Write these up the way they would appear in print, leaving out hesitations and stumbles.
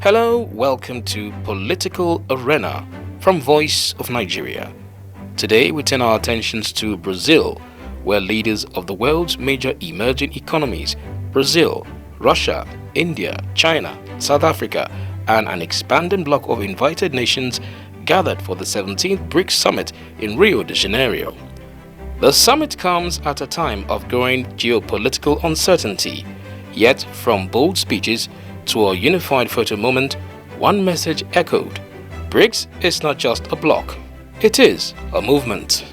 Hello, welcome to Political Arena from Voice of Nigeria. Today we turn our attentions to Brazil, where leaders of the world's major emerging economies, Brazil, Russia, India, China, South Africa, and an expanding bloc of invited nations gathered for the 17th BRICS Summit in Rio de Janeiro. The summit comes at a time of growing geopolitical uncertainty, yet from bold speeches to a unified photo moment, one message echoed: BRICS is not just a bloc, it is a movement.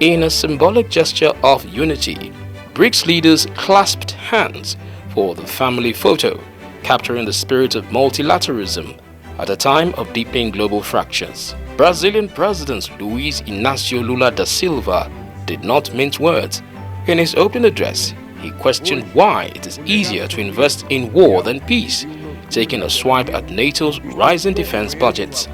In a symbolic gesture of unity, BRICS leaders clasped hands for the family photo, capturing the spirit of multilateralism at a time of deepening global fractures. Brazilian President Luiz Inácio Lula da Silva did not mince words. In his opening address, he questioned why it is easier to invest in war than peace, taking a swipe at NATO's rising defense budgets.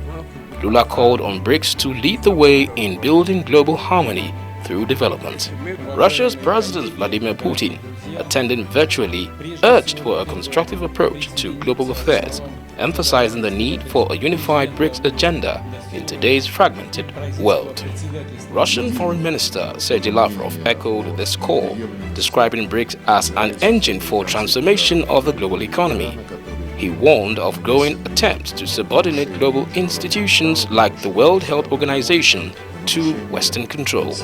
Lula called on BRICS to lead the way in building global harmony through development. Russia's President Vladimir Putin, attending virtually, urged for a constructive approach to global affairs, emphasizing the need for a unified BRICS agenda in today's fragmented world. Russian Foreign Minister Sergei Lavrov echoed this call, describing BRICS as an engine for transformation of the global economy. He warned of growing attempts to subordinate global institutions like the World Health Organization to Western control.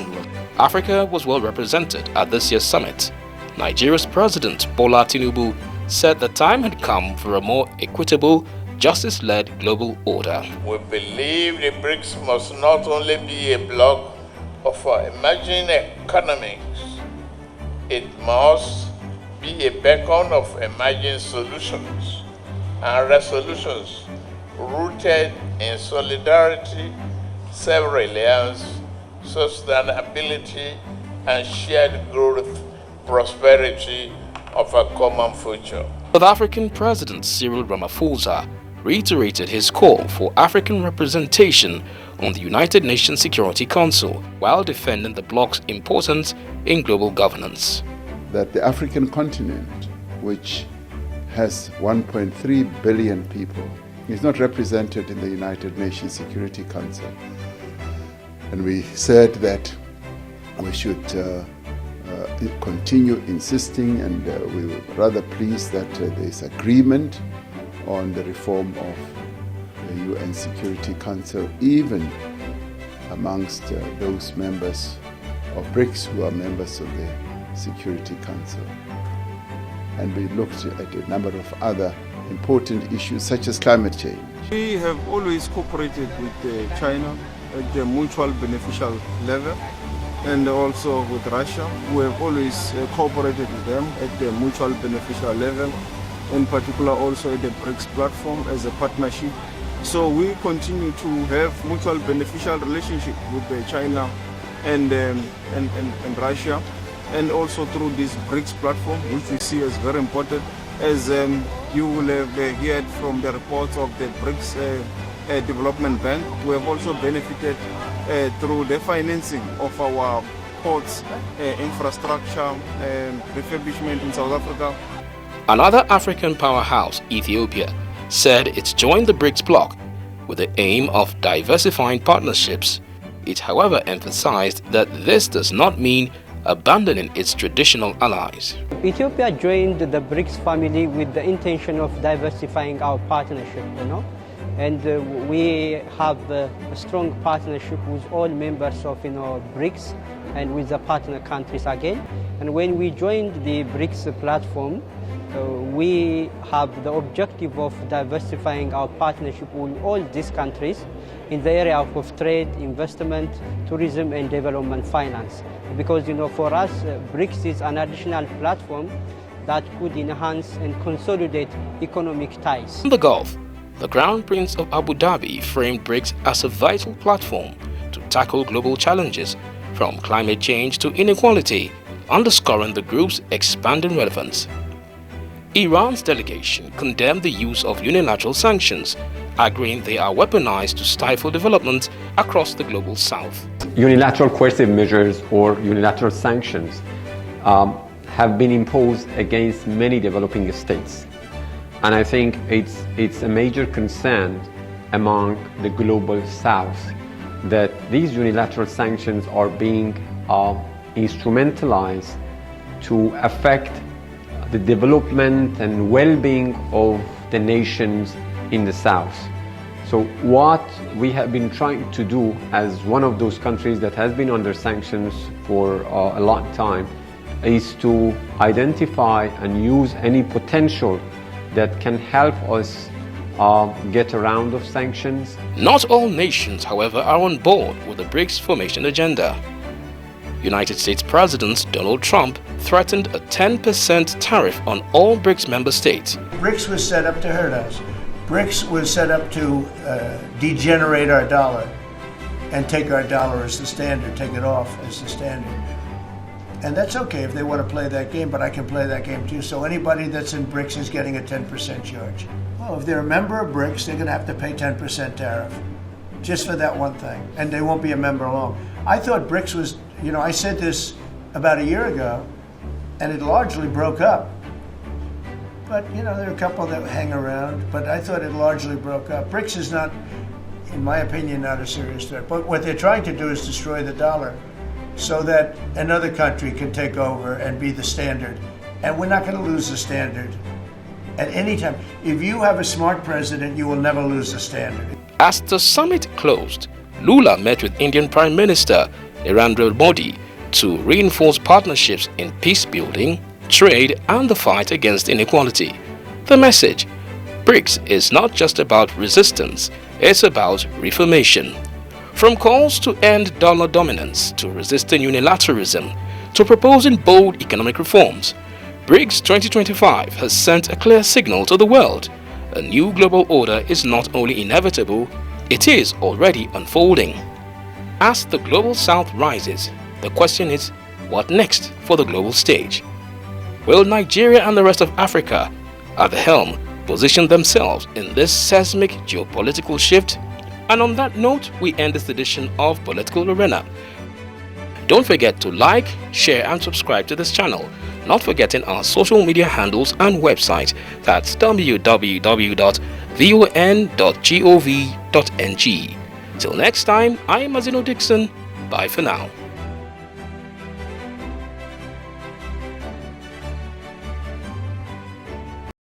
Africa was well represented at this year's summit. Nigeria's President Bola Tinubu said the time had come for a more equitable, justice-led global order. We believe the BRICS must not only be a bloc of emerging economies, it must be a beacon of emerging solutions and resolutions rooted in solidarity, self-reliance, sustainability, and shared growth, prosperity of a common future. South African President Cyril Ramaphosa reiterated his call for African representation on the United Nations Security Council while defending the bloc's importance in global governance. That the African continent, which has 1.3 billion people, is not represented in the United Nations Security Council. And we said that we should continue insisting, and we were rather pleased that there is agreement on the reform of the UN Security Council, even amongst those members of BRICS who are members of the Security Council. And we looked at a number of other important issues such as climate change. We have always cooperated with China at the mutual beneficial level, and also with Russia. We have always cooperated with them at the mutual beneficial level, in particular also at the BRICS platform as a partnership. So we continue to have mutual beneficial relationship with China and Russia, and also through this BRICS platform, which we see as very important. As you will have heard from the reports of the BRICS Development Bank, we have also benefited through the financing of our ports, infrastructure, refurbishment in South Africa. Another African powerhouse, Ethiopia, said it's joined the BRICS bloc with the aim of diversifying partnerships. It, however, emphasized that this does not mean abandoning its traditional allies. Ethiopia joined the BRICS family with the intention of diversifying our partnership, and we have a strong partnership with all members of BRICS and with the partner countries again. And when we joined the BRICS platform, we have the objective of diversifying our partnership with all these countries in the area of trade, investment, tourism and development finance. Because for us, BRICS is an additional platform that could enhance and consolidate economic ties. In the Gulf, the Crown Prince of Abu Dhabi framed BRICS as a vital platform to tackle global challenges from climate change to inequality, underscoring the group's expanding relevance. Iran's delegation condemned the use of unilateral sanctions, arguing they are weaponized to stifle development across the global south. Unilateral coercive measures or unilateral sanctions have been imposed against many developing states. And I think it's a major concern among the global South that these unilateral sanctions are being instrumentalized to affect the development and well-being of the nations in the South. So what we have been trying to do as one of those countries that has been under sanctions for a long time is to identify and use any potential that can help us get around of sanctions. Not all nations, however, are on board with the BRICS formation agenda. United States President Donald Trump threatened a 10% tariff on all BRICS member states. BRICS was set up to hurt us. BRICS was set up to degenerate our dollar and take our dollar as the standard, take it off as the standard. And that's okay if they want to play that game, but I can play that game too. So anybody that's in BRICS is getting a 10% charge. Well, if they're a member of BRICS, they're going to have to pay 10% tariff just for that one thing, and they won't be a member long. I thought BRICS was, I said this about a year ago, and it largely broke up. But, there are a couple that hang around, but I thought it largely broke up. BRICS is not, in my opinion, not a serious threat. But what they're trying to do is destroy the dollar so that another country can take over and be the standard. And we're not going to lose the standard at any time. If you have a smart president, you will never lose the standard. As the summit closed, Lula met with Indian Prime Minister Narendra Modi to reinforce partnerships in peace building, trade, and the fight against inequality. The message: BRICS is not just about resistance, it's about reformation. From calls to end dollar dominance, to resisting unilateralism, to proposing bold economic reforms, BRICS 2025 has sent a clear signal to the world. A new global order is not only inevitable, it is already unfolding. As the global South rises, the question is, what next for the global stage? Will Nigeria and the rest of Africa, at the helm, position themselves in this seismic geopolitical shift? And on that note, we end this edition of Political Arena. Don't forget to like, share and subscribe to this channel, not forgetting our social media handles and website. That's www.von.gov.ng. Till next time, I'm Mazino Dixon. Bye for now.